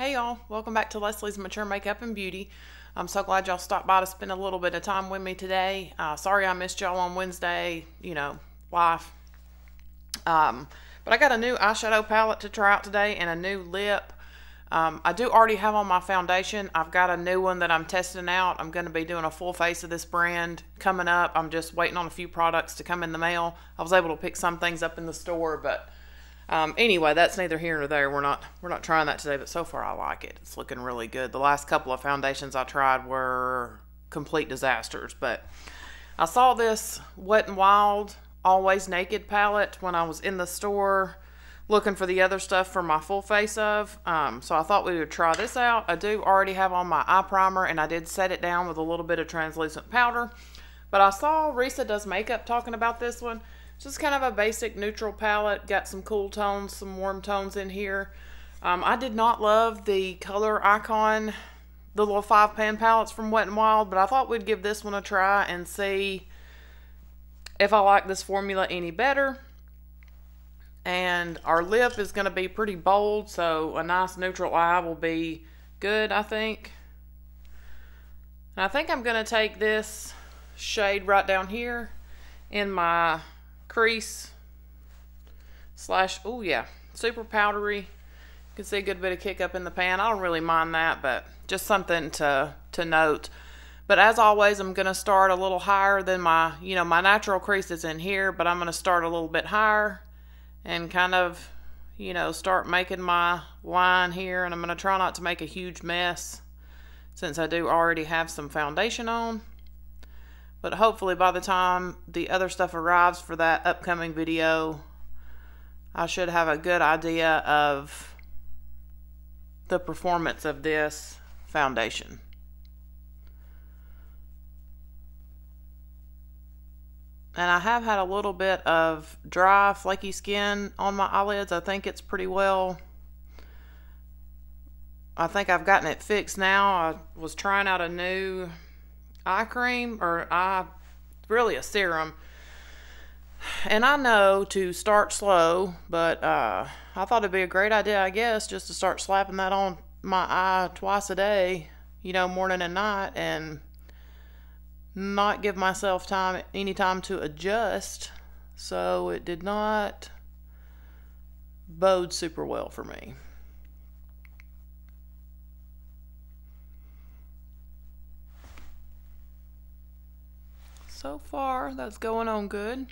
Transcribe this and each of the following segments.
Hey y'all, welcome back to Leslie's Mature Makeup and Beauty. I'm so glad y'all stopped by to spend a little bit of time with me today. Sorry I missed y'all on Wednesday, life. But I got a new eyeshadow palette to try out today and a new lip. I do already have on my foundation. I've got a new one that I'm testing out. I'm going to be doing a full face of this brand coming up. I'm just waiting on a few products to come in the mail. I was able to pick some things up in the store, but anyway, that's neither here nor there. We're not trying that today, but so far I like it. It's looking really good. The last couple of foundations I tried were complete disasters, but I saw this Wet n Wild Always Naked palette when I was in the store looking for the other stuff for my full face of. So I thought we would try this out. I do already have on my eye primer, and I did set it down with a little bit of translucent powder. But I saw Risa Does Makeup talking about this one. Just kind of a basic neutral palette. Got some cool tones, some warm tones in here. I did not love the Color Icon, the little 5-pan palettes from Wet n Wild, but I thought we'd give this one a try and see if I like this formula any better. And our lip is going to be pretty bold, so a nice neutral eye will be good, I think. And I think I'm going to take this shade right down here in my crease slash, oh yeah, super powdery. You can see a good bit of kick up in the pan. I don't really mind that, but just something to note. But as always, I'm going to start a little higher than my natural crease is in here, but I'm going to start a little bit higher and kind of, start making my line here. And I'm going to try not to make a huge mess since I do already have some foundation on. But hopefully by the time the other stuff arrives for that upcoming video, I should have a good idea of the performance of this foundation. And I have had a little bit of dry, flaky skin on my eyelids. I think it's pretty well. I think I've gotten it fixed now. I was trying out a new eye cream, or really a serum. And I know to start slow, but I thought it'd be a great idea, I guess, just to start slapping that on my eye twice a day, morning and night, and not give myself any time to adjust. So it did not bode super well for me. So far, that's going on good.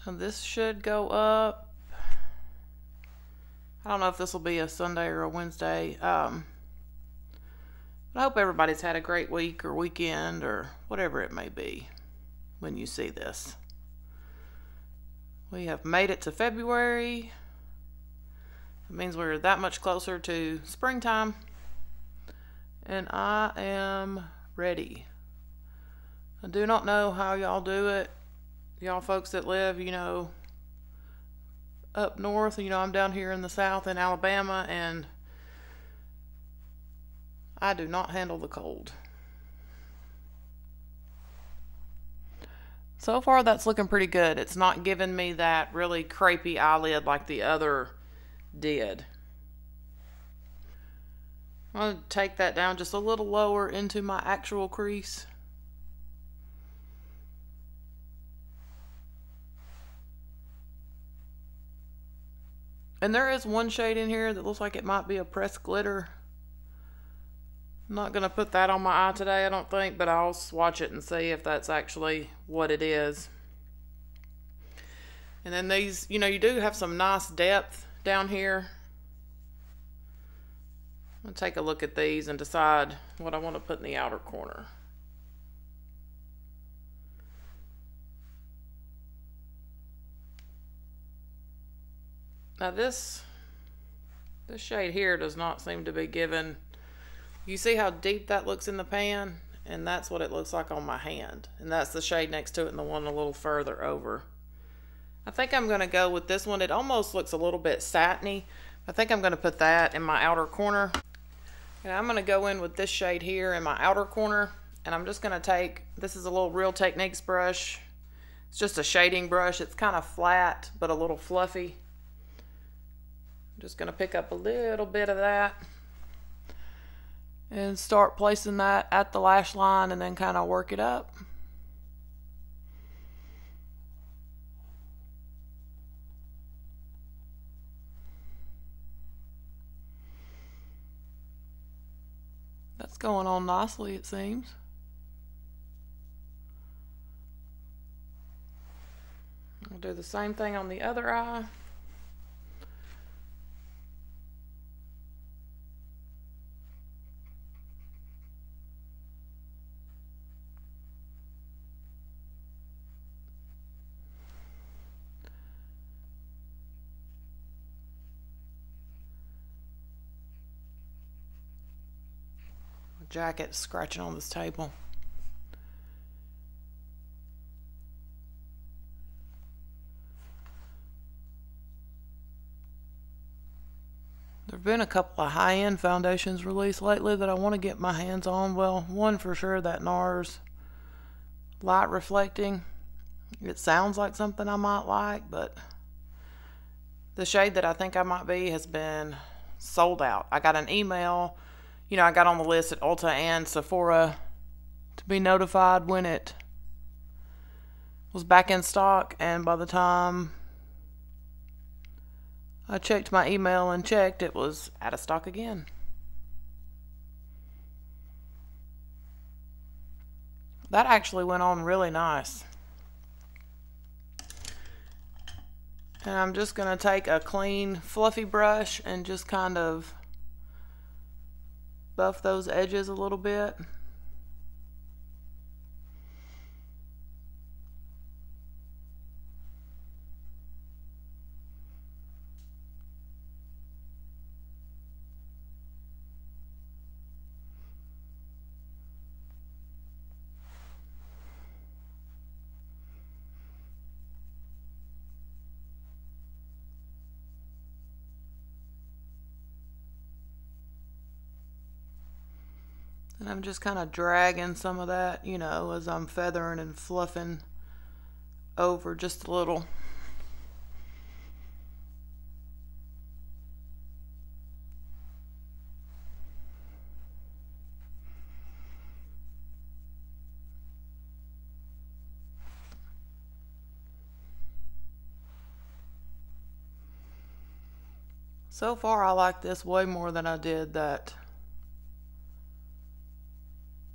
Now this should go up. I don't know if this will be a Sunday or a Wednesday. But I hope everybody's had a great week or weekend or whatever it may be when you see this. We have made it to February. It means we're that much closer to springtime. And I am ready. I do not know how y'all do it. Y'all folks that live, up north. I'm down here in the south in Alabama, and I do not handle the cold. So far that's looking pretty good. It's not giving me that really crepey eyelid like the other did. I'm going to take that down just a little lower into my actual crease. And there is one shade in here that looks like it might be a pressed glitter. I'm not going to put that on my eye today, I don't think, but I'll swatch it and see if that's actually what it is. And then these, you do have some nice depth down here. I'll take a look at these and decide what I want to put in the outer corner. Now this shade here does not seem to be given. You see how deep that looks in the pan? And that's what it looks like on my hand. And that's the shade next to it and the one a little further over. I think I'm going to go with this one. It almost looks a little bit satiny. I think I'm going to put that in my outer corner. And I'm going to go in with this shade here in my outer corner. And I'm just going to take, this is a little Real Techniques brush. It's just a shading brush. It's kind of flat, but a little fluffy. I'm just going to pick up a little bit of that and start placing that at the lash line and then kind of work it up. That's going on nicely, it seems. I'll do the same thing on the other eye. My jacket's scratching on this table. There have been a couple of high-end foundations released lately that I want to get my hands on. Well, one for sure, that NARS light reflecting. It sounds like something I might like, but the shade that I think I might be has been sold out. I got an email, you know, I got on the list at Ulta and Sephora to be notified when it was back in stock, and by the time I checked my email and checked, it was out of stock again. That actually went on really nice. And I'm just going to take a clean, fluffy brush and just kind of buff those edges a little bit. And I'm just kind of dragging some of that, you know, as I'm feathering and fluffing over just a little. So far, I like this way more than I did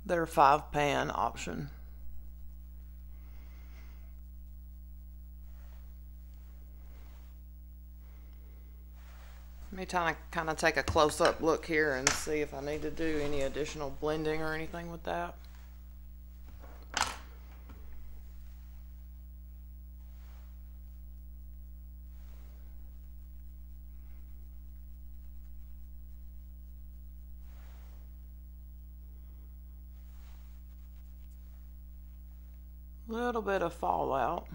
their 5-pan option. Let me kind of take a close-up look here and see if I need to do any additional blending or anything with that. Little bit of fallout.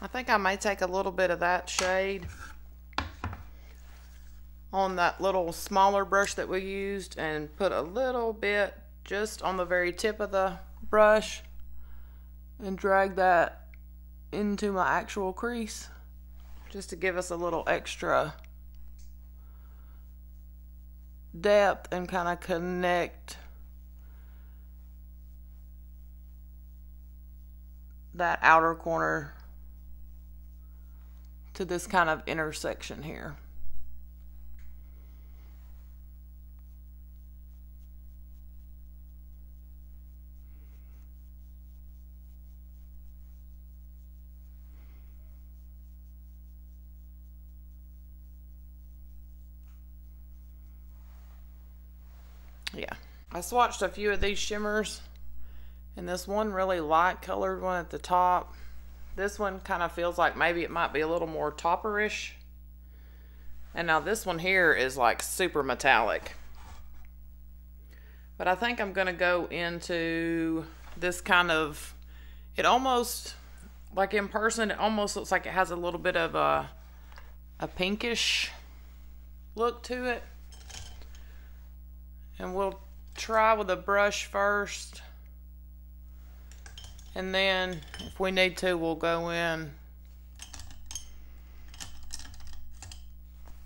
I think I may take a little bit of that shade on that little smaller brush that we used and put a little bit just on the very tip of the brush and drag that into my actual crease just to give us a little extra depth and kind of connect that outer corner to this kind of intersection here. Yeah, I swatched a few of these shimmers, and this one really light colored one at the top. This one kind of feels like maybe it might be a little more topperish. And now this one here is like super metallic. But I think I'm going to go into this kind of, it almost, like in person, it almost looks like it has a little bit of a pinkish look to it. And we'll try with a brush first. And then if we need to, we'll go in.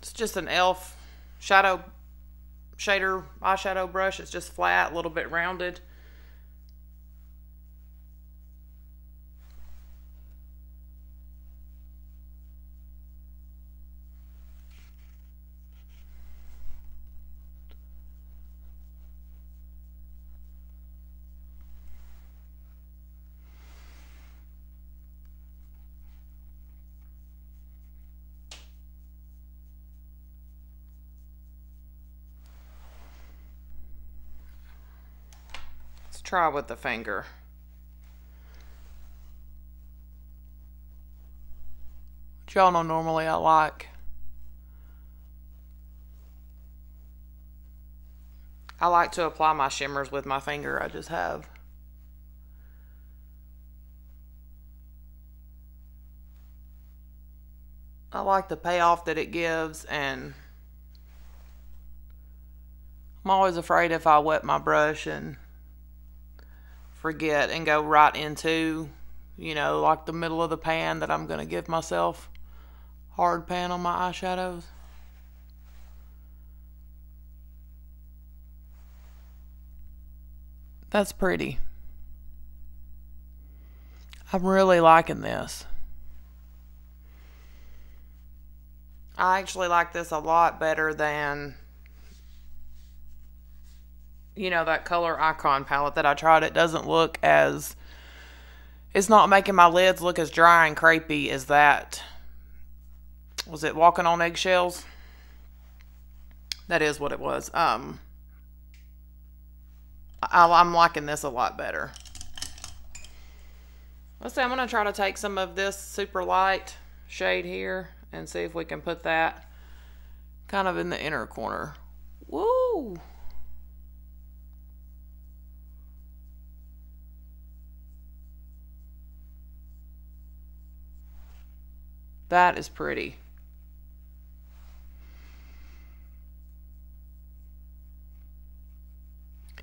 It's just an e.l.f. shadow shader eyeshadow brush. It's just flat, a little bit rounded. Try with the finger. Which y'all know normally I like. I like to apply my shimmers with my finger. I just have. I like the payoff that it gives, and I'm always afraid if I wet my brush and forget and go right into, you know, like the middle of the pan, that I'm going to give myself hard pan on my eyeshadows. That's pretty. I'm really liking this. I actually like this a lot better than, you know, that Color Icon palette that I tried. It doesn't look as, it's not making my lids look as dry and crepey as that. Was it Walking on Eggshells? That is what it was. I'm liking this a lot better. Let's see, I'm going to try to take some of this super light shade here and see if we can put that kind of in the inner corner. Woo! That is pretty.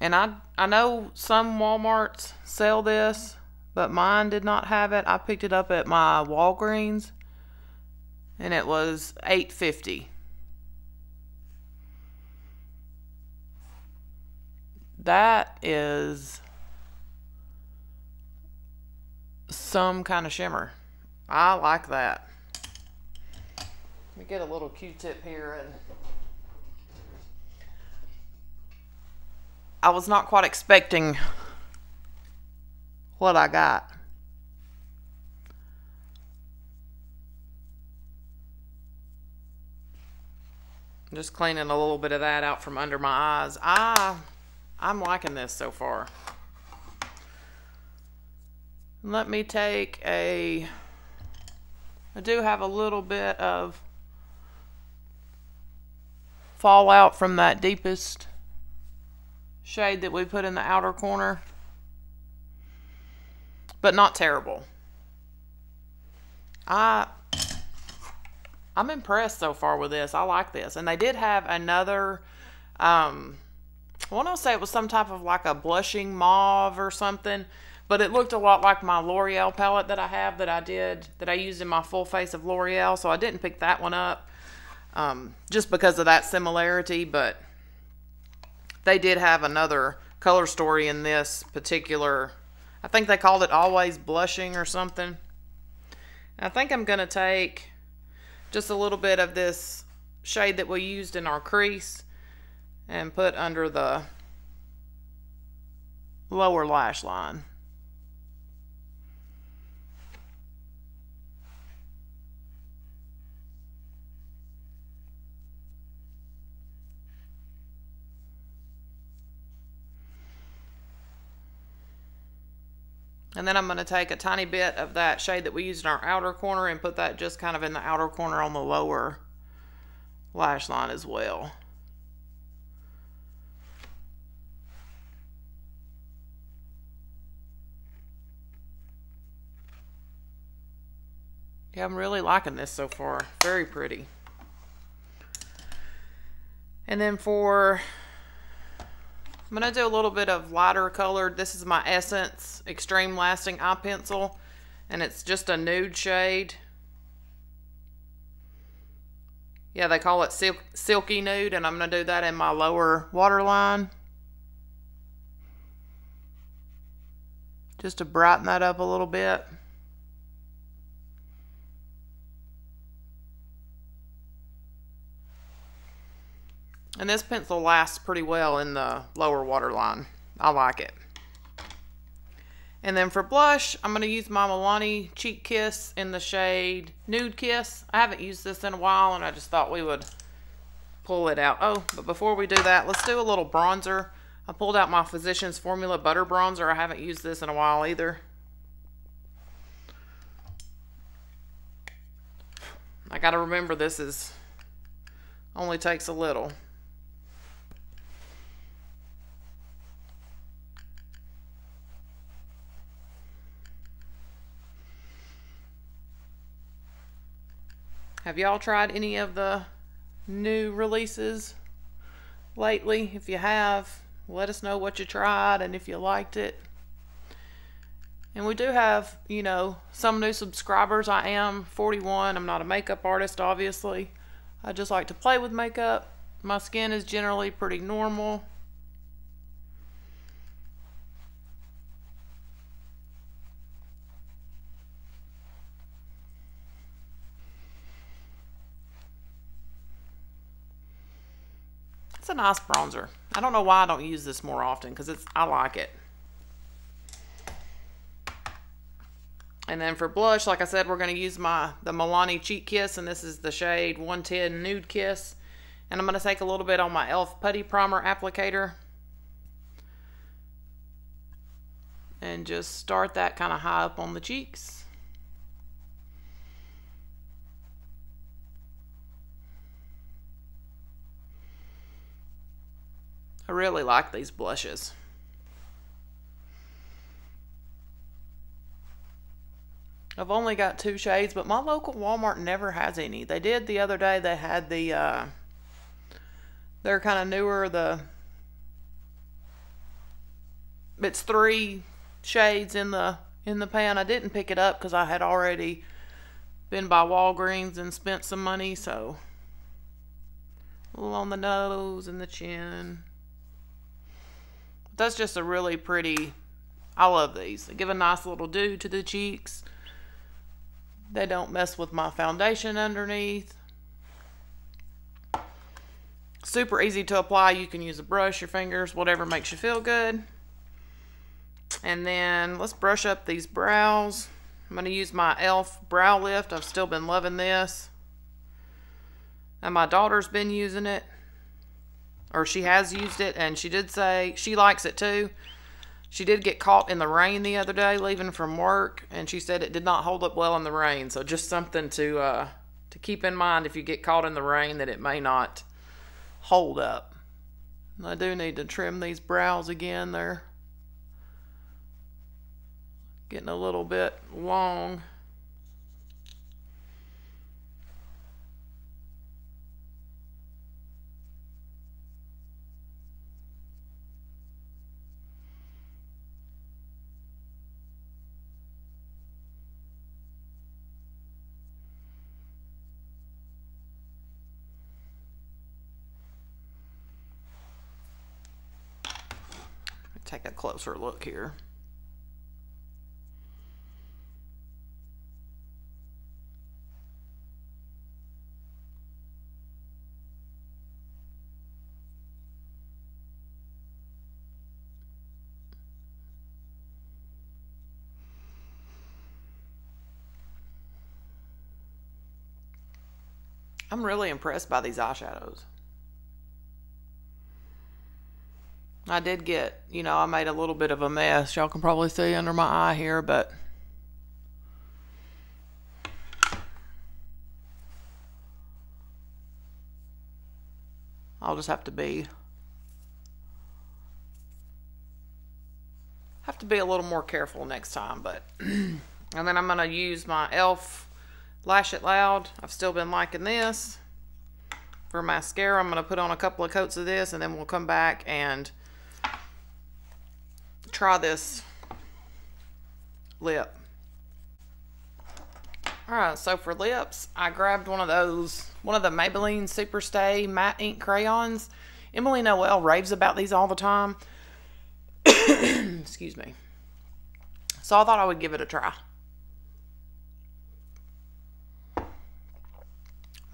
And I know some Walmarts sell this, but mine did not have it. I picked it up at my Walgreens, and it was $8.50. That is some kind of shimmer. I like that. Let me get a little Q-tip here, and I was not quite expecting what I got. I'm just cleaning a little bit of that out from under my eyes. I'm liking this so far. Let me take I do have a little bit of fallout from that deepest shade that we put in the outer corner, but not terrible. I'm impressed so far with this. I like this. And they did have another, I want to say it was some type of like a blushing mauve or something, but it looked a lot like my L'Oreal palette that I have, that I used in my Full Face of L'Oreal, so I didn't pick that one up just because of that similarity. But they did have another color story in this particular, I think they called it Always Blushing or something. And I think I'm going to take just a little bit of this shade that we used in our crease and put under the lower lash line. And then I'm going to take a tiny bit of that shade that we used in our outer corner and put that just kind of in the outer corner on the lower lash line as well. Yeah, I'm really liking this so far. Very pretty. And then I'm going to do a little bit of lighter colored. This is my Essence Extreme Lasting Eye Pencil. And it's just a nude shade. Yeah, they call it Silky Nude. And I'm going to do that in my lower waterline. Just to brighten that up a little bit. And this pencil lasts pretty well in the lower waterline. I like it. And then for blush, I'm going to use my Milani Cheek Kiss in the shade Nude Kiss. I haven't used this in a while, and I just thought we would pull it out. Oh, but before we do that, let's do a little bronzer. I pulled out my Physicians Formula Butter Bronzer. I haven't used this in a while either. I got to remember this only takes a little. Have y'all tried any of the new releases lately? If you have, let us know what you tried and if you liked it. And we do have, you know, some new subscribers. I am 41. I'm not a makeup artist, obviously. I just like to play with makeup. My skin is generally pretty normal. It's a nice bronzer. I don't know why I don't use this more often because I like it. And then for blush, like I said, we're going to use the Milani Cheek Kiss, and this is the shade 110 Nude Kiss. And I'm going to take a little bit on my e.l.f. Putty Primer applicator and just start that kind of high up on the cheeks. I really like these blushes. I've only got 2 shades, but my local Walmart never has any. They did the other day. They had they're kind of newer. It's 3 shades in the pan. I didn't pick it up because I had already been by Walgreens and spent some money. So a little on the nose and the chin. That's just a really pretty, I love these. They give a nice little dew to the cheeks. They don't mess with my foundation underneath. Super easy to apply. You can use a brush, your fingers, whatever makes you feel good. And then let's brush up these brows. I'm going to use my e.l.f. Brow Lift. I've still been loving this. And my daughter's been using it. Or she has used it, and she did say she likes it too. She did get caught in the rain the other day leaving from work, and she said it did not hold up well in the rain. So just something to keep in mind if you get caught in the rain, that it may not hold up. I do need to trim these brows again. They're getting a little bit long. Take a closer look here. I'm really impressed by these eyeshadows. I did get, you know, I made a little bit of a mess. Y'all can probably see under my eye here, but I'll just have to be a little more careful next time. But and then I'm going to use my e.l.f. Lash It Loud. I've still been liking this. For mascara, I'm going to put on a couple of coats of this, and then we'll come back and try this lip. Alright, so for lips, I grabbed one of the Maybelline Superstay matte ink crayons. Emily Noel raves about these all the time. Excuse me. So I thought I would give it a try.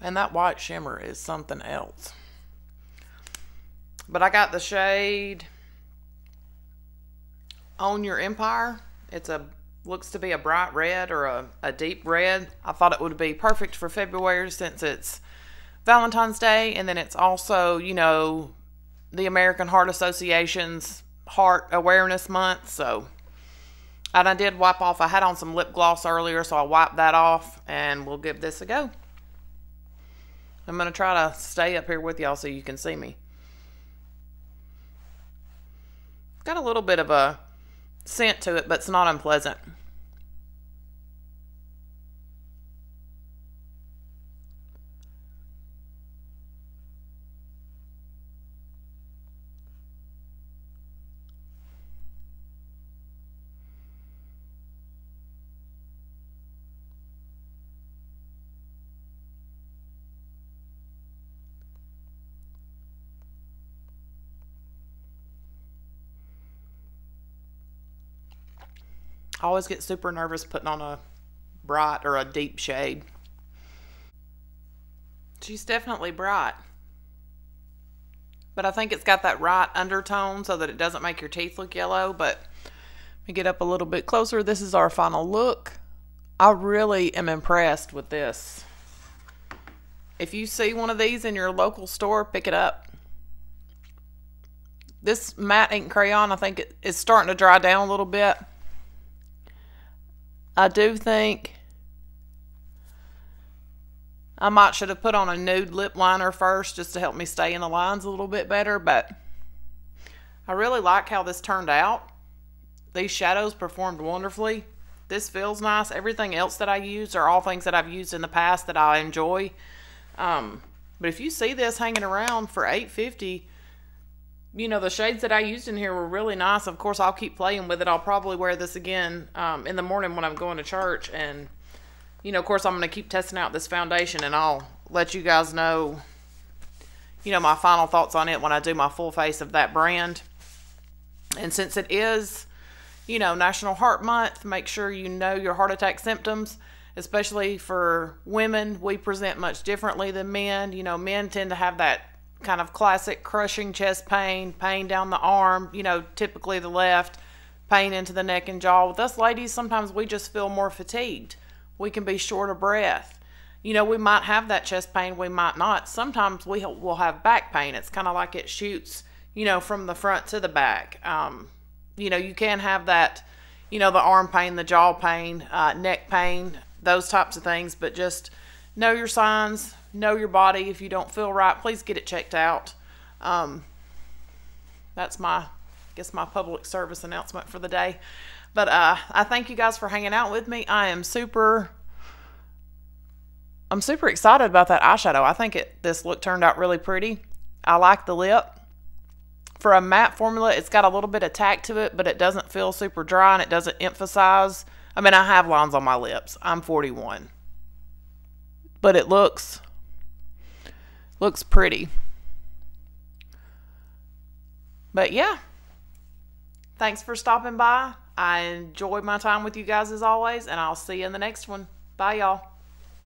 And that white shimmer is something else. But I got the shade Own Your Empire. Looks to be a bright red or a deep red. I thought it would be perfect for February since it's Valentine's Day. And then it's also, you know, the American Heart Association's Heart Awareness Month. So, and I did wipe off. I had on some lip gloss earlier, so I wiped that off. And we'll give this a go. I'm going to try to stay up here with y'all so you can see me. It's got a little bit of a scent to it, but it's not unpleasant. I always get super nervous putting on a bright or a deep shade. She's definitely bright. But I think it's got that right undertone so that it doesn't make your teeth look yellow. But let me get up a little bit closer. This is our final look. I really am impressed with this. If you see one of these in your local store, pick it up. This matte ink crayon, I think it is starting to dry down a little bit. I do think I might should have put on a nude lip liner first just to help me stay in the lines a little bit better, but I really like how this turned out. These shadows performed wonderfully. This feels nice. Everything else that I used are all things that I've used in the past that I enjoy. But if you see this hanging around for $8.50, you know, the shades that I used in here were really nice. Of course, I'll keep playing with it. I'll probably wear this again in the morning when I'm going to church. And, you know, of course, I'm going to keep testing out this foundation. And I'll let you guys know, you know, my final thoughts on it when I do my full face of that brand. And since it is, you know, National Heart Month, make sure you know your heart attack symptoms. Especially for women, we present much differently than men. You know, men tend to have that kind of classic crushing chest pain, pain down the arm, you know, typically the left, pain into the neck and jaw. With us ladies, sometimes we just feel more fatigued. We can be short of breath. You know, we might have that chest pain, we might not. Sometimes we will have back pain. It's kind of like it shoots, you know, from the front to the back. You know, you can have that, you know, the arm pain, the jaw pain, neck pain, those types of things, but just know your signs. Know your body. If you don't feel right, please get it checked out. That's my public service announcement for the day. But I thank you guys for hanging out with me. I'm super excited about that eyeshadow. I think this look turned out really pretty. I like the lip. For a matte formula, it's got a little bit of tack to it, but it doesn't feel super dry and it doesn't emphasize. I mean, I have lines on my lips. I'm 41. But it looks pretty. But yeah, thanks for stopping by. I enjoyed my time with you guys as always, and I'll see you in the next one. Bye, y'all.